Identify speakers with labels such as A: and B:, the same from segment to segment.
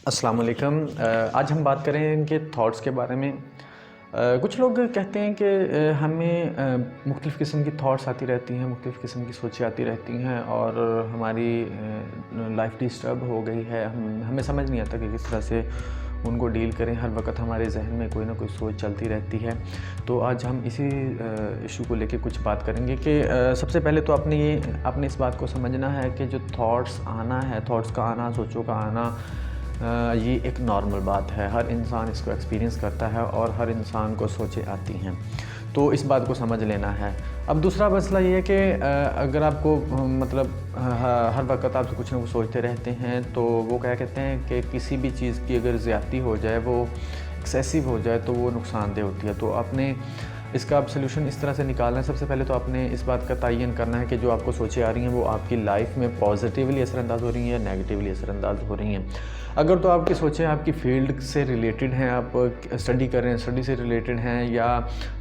A: अस्सलाम वालेकुम। आज हम बात करेंगे थॉट्स के बारे में। कुछ लोग कहते हैं कि हमें मुख्तलिफ़ किस्म की थॉट्स आती रहती हैं, मुख्तलिफ़ किस्म की सोचें आती रहती हैं और हमारी लाइफ डिस्टर्ब हो गई है। हमें समझ नहीं आता कि किस तरह से उनको डील करें। हर वक्त हमारे जहन में कोई ना कोई सोच चलती रहती है। तो आज हम इसी इशू को लेके कुछ बात करेंगे कि सबसे पहले तो आपने इस बात को समझना है कि जो थॉट्स आना है, थॉट्स का आना, सोचों का आना, ये एक नॉर्मल बात है। हर इंसान इसको एक्सपीरियंस करता है और हर इंसान को सोचें आती हैं, तो इस बात को समझ लेना है। अब दूसरा मसला ये है कि अगर आपको हर वक्त आप कुछ ना कुछ सोचते रहते हैं, तो वो क्या कहते हैं कि किसी भी चीज़ की अगर ज़्यादती हो जाए, वो एक्सेसिव हो जाए, तो वो नुकसानदेह होती है। तो आपने इसका अब सलूशन इस तरह से निकालना है। सबसे पहले तो आपने इस बात का तयन करना है कि जो आपको सोचें आ रही हैं वो आपकी लाइफ में पॉजिटिवली असरअंदाज़ हो रही हैं या नेगेटिवली असरअंदाज़ हो रही हैं। अगर तो आपकी सोचें आपकी फ़ील्ड से रिलेटेड हैं, आप स्टडी कर रहे हैं, स्टडी से रिलेटेड हैं, या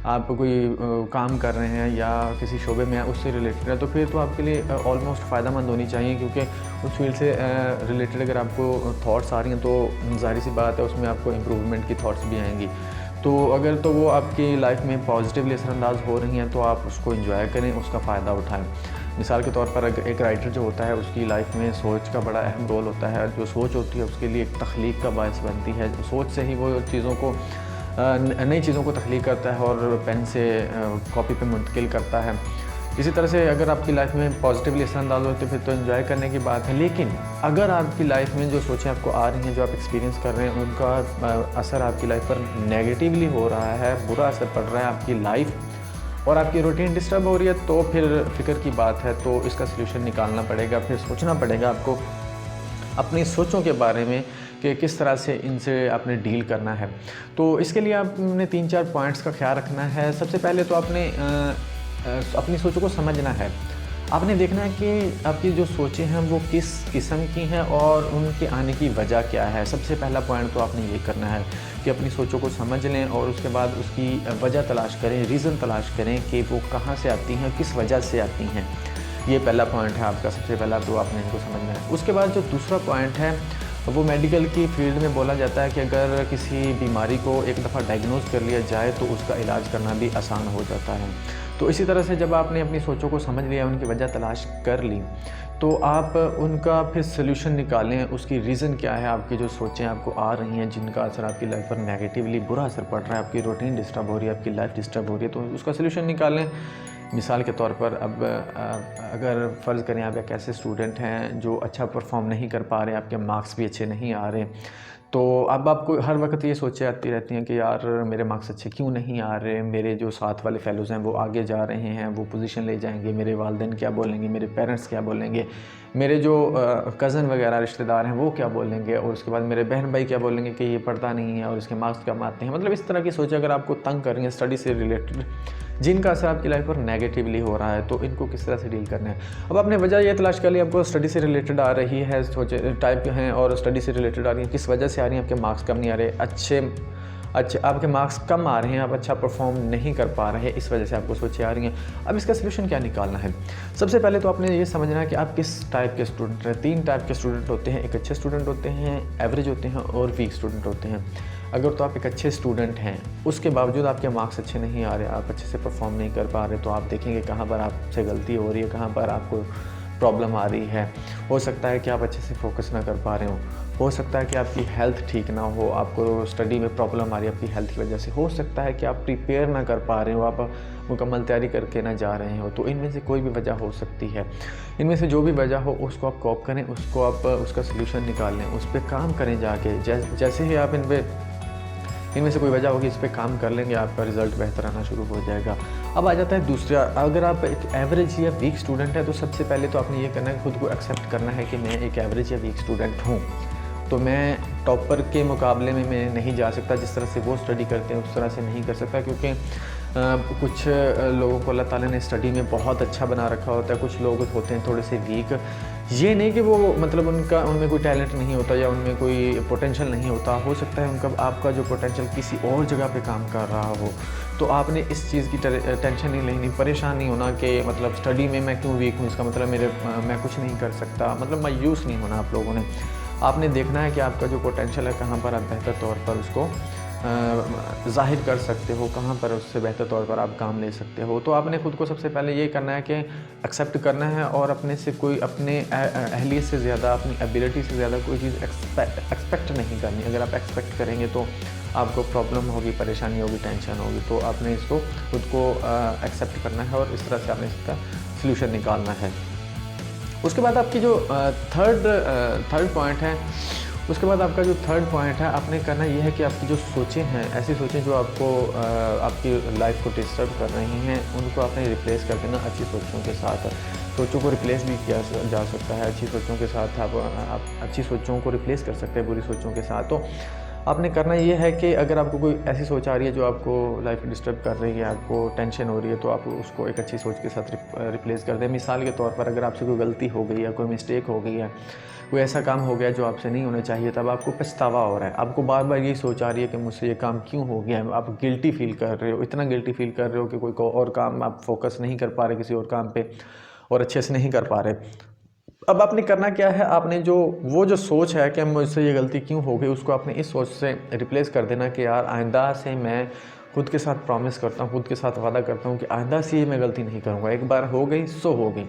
A: आप कोई काम कर रहे हैं या किसी शोबे में उससे रिलेटेड है, तो फिर तो आपके लिए ऑलमोस्ट फ़ायदेमंद होनी चाहिए, क्योंकि उस फील्ड से रिलेटेड अगर आपको थॉट्स आ रही हैं तो ज़ाहिर सी बात है उसमें आपको इम्प्रूवमेंट की थॉट्स भी आएँगी। तो अगर तो वो आपकी लाइफ में पॉजिटिवली असरअंदाज़ हो रही हैं, तो आप उसको एंजॉय करें, उसका फ़ायदा उठाएं। मिसाल के तौर पर अगर एक राइटर जो होता है उसकी लाइफ में सोच का बड़ा अहम रोल होता है। जो सोच होती है उसके लिए एक तख्लीक का बायस बनती है। सोच से ही वो चीज़ों को नई चीज़ों को तख्लीक करता है और पेन से कॉपी पे मुंतकिल करता है। इसी तरह से अगर आपकी लाइफ में पॉजिटिवली असरअंदाज होते फिर तो एंजॉय करने की बात है। लेकिन अगर आपकी लाइफ में जो सोचें आपको आ रही हैं, जो आप एक्सपीरियंस कर रहे हैं, उनका असर आपकी लाइफ पर नेगेटिवली हो रहा है, बुरा असर पड़ रहा है आपकी लाइफ और आपकी रूटीन डिस्टर्ब हो रही है, तो फिर फ़िक्र की बात है। तो इसका सलूशन निकालना पड़ेगा। फिर सोचना पड़ेगा आपको अपनी सोचों के बारे में कि किस तरह से इनसे आपने डील करना है। तो इसके लिए आपने 3-4 पॉइंट्स का ख्याल रखना है। सबसे पहले तो आपने अपनी सोचों को समझना है। आपने देखना है कि आपकी जो सोचें हैं वो किस किस्म की हैं और उनके आने की वजह क्या है। सबसे पहला पॉइंट तो आपने ये करना है कि अपनी सोचों को समझ लें और उसके बाद उसकी वजह तलाश करें, रीज़न तलाश करें कि वो कहाँ से आती हैं, किस वजह से आती हैं। ये पहला पॉइंट है आपका। सबसे पहला तो आपने इनको समझना है। उसके बाद जो दूसरा पॉइंट है वो मेडिकल की फील्ड में बोला जाता है कि अगर किसी बीमारी को एक दफ़ा डायग्नोज कर लिया जाए तो उसका इलाज करना भी आसान हो जाता है। तो इसी तरह से जब आपने अपनी सोचों को समझ लिया, उनकी वजह तलाश कर ली, तो आप उनका फिर सलूशन निकालें। उसकी रीज़न क्या है, आपकी जो सोचें आपको आ रही हैं जिनका असर आपकी लाइफ पर नेगेटिवली बुरा असर पड़ रहा है, आपकी रूटीन डिस्टर्ब हो रही है, आपकी लाइफ डिस्टर्ब हो रही है, तो उसका सलूशन निकालें। मिसाल के तौर पर अब अगर फ़र्ज़ करें आप एक ऐसे स्टूडेंट हैं जो अच्छा परफॉर्म नहीं कर पा रहे, आपके मार्क्स भी अच्छे नहीं आ रहे, तो अब आपको हर वक्त ये सोचें आती रहती हैं कि यार मेरे मार्क्स अच्छे क्यों नहीं आ रहे, मेरे जो साथ वाले फ़ेलोज़ हैं वो आगे जा रहे हैं, वो पोजीशन ले जाएंगे, मेरे वालिदैन क्या बोलेंगे, मेरे पेरेंट्स क्या बोलेंगे, मेरे जो कज़न वगैरह रिश्तेदार हैं वो क्या बोलेंगे, और उसके बाद मेरे बहन भाई क्या बोलेंगे कि ये पढ़ता नहीं है और इसके मार्क्स कम आते हैं। मतलब इस तरह की सोचें अगर आपको तंग कर रही हैं स्टडी से रिलेटेड, जिनका असर आपकी लाइफ पर नेगेटिवली हो रहा है, तो इनको किस तरह से डील करना है। अब आपने वजह ये तलाश कर ली, आपको स्टडी से रिलेटेड आ रही है, सोचे टाइप हैं और स्टडी से रिलेटेड आ रही हैं, किस वजह से आ रही हैं, आपके मार्क्स कम नहीं आ रहे, अच्छे आपके मार्क्स कम आ रहे हैं, आप अच्छा परफॉर्म नहीं कर पा रहे हैं, इस वजह से आपको सोचें आ रही हैं। अब इसका सलूशन क्या निकालना है। सबसे पहले तो आपने ये समझना है कि आप किस टाइप के स्टूडेंट हैं। 3 टाइप के स्टूडेंट होते हैं। एक अच्छे स्टूडेंट होते हैं, एवरेज होते हैं और वीक स्टूडेंट होते हैं। अगर तो आप एक अच्छे स्टूडेंट हैं, उसके बावजूद आपके मार्क्स अच्छे नहीं आ रहे, आप अच्छे से परफॉर्म नहीं कर पा रहे, तो आप देखेंगे कहाँ पर आपसे गलती हो रही है, कहाँ पर आपको प्रॉब्लम आ रही है। हो सकता है कि आप अच्छे से फोकस ना कर पा रहे हो सकता है कि आपकी हेल्थ ठीक ना हो, आपको स्टडी में प्रॉब्लम आ रही है आपकी हेल्थ की वजह से, हो सकता है कि आप प्रिपेयर ना कर पा रहे हो, आप मुकम्मल तैयारी करके ना जा रहे हो। तो इनमें से कोई भी वजह हो सकती है। इनमें से जो भी वजह हो उसको आप कॉप करें, उसको आप उसका सलूशन निकालें, उस पर काम करें जाके। जैसे ही आप इनमें से कोई वजह होगी, इस पर काम कर लेंगे, आपका रिज़ल्ट बेहतर आना शुरू हो जाएगा। अब आ जाता है दूसरा, अगर आप एक एवरेज या वीक स्टूडेंट है, तो सबसे पहले तो आपने ये करना है, खुद को एक्सेप्ट करना है कि मैं एक एवरेज या वीक स्टूडेंट हूँ। तो मैं टॉपर के मुकाबले में मैं नहीं जा सकता, जिस तरह से वो स्टडी करते हैं उस तरह से नहीं कर सकता, क्योंकि कुछ लोगों को अल्लाह ताला ने स्टडी में बहुत अच्छा बना रखा होता है, कुछ लोग होते हैं थोड़े से वीक। ये नहीं कि वो मतलब उनमें कोई टैलेंट नहीं होता या उनमें कोई पोटेंशियल नहीं होता, हो सकता है उनका आपका जो पोटेंशियल किसी और जगह पे काम कर रहा हो। तो आपने इस चीज़ की टेंशन नहीं लेनी, परेशान नहीं होना कि मतलब स्टडी में मैं क्यों वीक हूँ, इसका मतलब मैं कुछ नहीं कर सकता, मतलब मायूस नहीं होना आप लोगों ने। आपने देखना है कि आपका जो पोटेंशियल है कहाँ पर आप बेहतर तौर पर उसको ज़ाहिर कर सकते हो, कहाँ पर उससे बेहतर तौर पर आप काम ले सकते हो। तो आपने ख़ुद को सबसे पहले ये करना है कि एक्सेप्ट करना है और अपने से कोई अपने अहलियत से ज़्यादा, अपनी एबिलिटी से ज़्यादा कोई चीज़ एक्सपेक्ट नहीं करनी। अगर आप एक्सपेक्ट करेंगे तो आपको प्रॉब्लम होगी, परेशानी होगी, टेंशन होगी। तो आपने इसको खुद को एक्सेप्ट करना है और इस तरह से आपने इसका सल्यूशन निकालना है। उसके बाद आपकी जो थर्ड पॉइंट है, उसके बाद आपका जो थर्ड पॉइंट है, आपने करना ये है कि आपकी जो सोचें हैं, ऐसी सोचें जो आपको आपकी लाइफ को डिस्टर्ब कर रही हैं, उनको आपने रिप्लेस कर देना अच्छी सोचों के साथ। सोचों को रिप्लेस भी किया जा सकता है अच्छी सोचों के साथ। आप अच्छी सोचों को रिप्लेस कर सकते हैं बुरी सोचों के साथ। तो आपने करना ये है कि अगर आपको कोई ऐसी सोच आ रही है जो आपको लाइफ में डिस्टर्ब कर रही है, आपको टेंशन हो रही है, तो आप उसको एक अच्छी सोच के साथ रिप्लेस कर दें। मिसाल के तौर पर अगर आपसे कोई गलती हो गई है, कोई मिस्टेक हो गई है, कोई ऐसा काम हो गया जो आपसे नहीं होना चाहिए, तब आपको पछतावा हो रहा है, आपको बार बार यही सोच आ रही है कि मुझसे ये काम क्यों हो गया है, आप गिल्टी फील कर रहे हो, इतना गिल्टी फील कर रहे हो कि कोई और काम आप फोकस नहीं कर पा रहे किसी और काम पे और अच्छे से नहीं कर पा रहे। अब आपने करना क्या है, आपने वो जो सोच है कि मुझसे ये गलती क्यों हो गई, उसको आपने इस सोच से रिप्लेस कर देना कि यार आइंदा से मैं खुद के साथ प्रॉमिस करता हूँ, खुद के साथ वादा करता हूँ कि आइंदा से ये मैं गलती नहीं करूँगा। एक बार हो गई सो हो गई।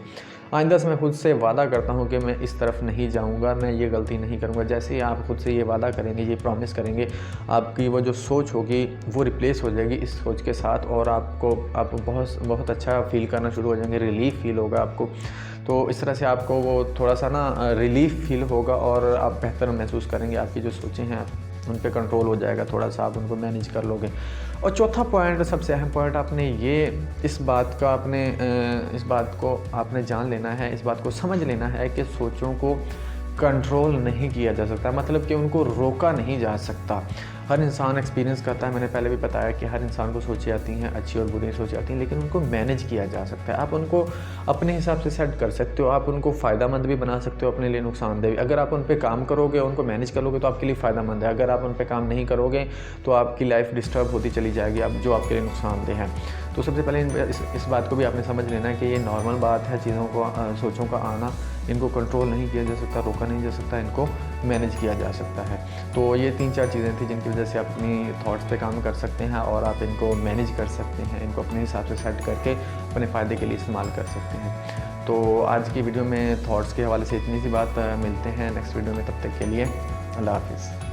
A: आइंदा से मैं खुद से वादा करता हूँ कि मैं इस तरफ नहीं जाऊँगा, मैं ये गलती नहीं करूँगा। जैसे ही आप खुद से ये वादा करेंगे, ये प्रॉमिस करेंगे, आपकी वो जो सोच होगी वो रिप्लेस हो जाएगी इस सोच के साथ और आप बहुत अच्छा फील करना शुरू हो जाएंगे, रिलीफ़ फील होगा आपको। तो इस तरह से आपको वो थोड़ा सा ना रिलीफ़ फील होगा और आप बेहतर महसूस करेंगे। आपकी जो सोचें हैं उन पे कंट्रोल हो जाएगा, थोड़ा सा आप उनको मैनेज कर लोगे। और चौथा पॉइंट, सबसे अहम पॉइंट, आपने इस बात को आपने जान लेना है, इस बात को समझ लेना है कि सोचों को कंट्रोल नहीं किया जा सकता, मतलब कि उनको रोका नहीं जा सकता। हर इंसान एक्सपीरियंस करता है, मैंने पहले भी बताया कि हर इंसान को सोचें आती हैं, अच्छी और बुरी सोचें आती हैं, लेकिन उनको मैनेज किया जा सकता है। आप उनको अपने हिसाब से सेट कर सकते हो, आप उनको फ़ायदेमंद भी बना सकते हो, अपने लिए नुकसानदेह भी। अगर आप उन पे काम करोगे, उनको मैनेज करोगे तो आपके लिए फ़ायदेमंद है। अगर आप उन पे काम नहीं करोगे तो आपकी लाइफ डिस्टर्ब होती चली जाएगी, जो आपके लिए नुकसानदेह है। तो सबसे पहले इस बात को भी आपने समझ लेना है कि ये नॉर्मल बात है, चीज़ों को सोचों का आना, इनको कंट्रोल नहीं किया जा सकता, रोका नहीं जा सकता, इनको मैनेज किया जा सकता है। तो ये 3-4 चीज़ें थी जिनकी वजह से आप अपनी थॉट्स पे काम कर सकते हैं और आप इनको मैनेज कर सकते हैं, इनको अपने हिसाब से सेट करके अपने फ़ायदे के लिए इस्तेमाल कर सकते हैं। तो आज की वीडियो में थॉट्स के हवाले से इतनी सी बात। मिलते हैं नेक्स्ट वीडियो में, तब तक के लिए अल्लाह हाफ़िज़।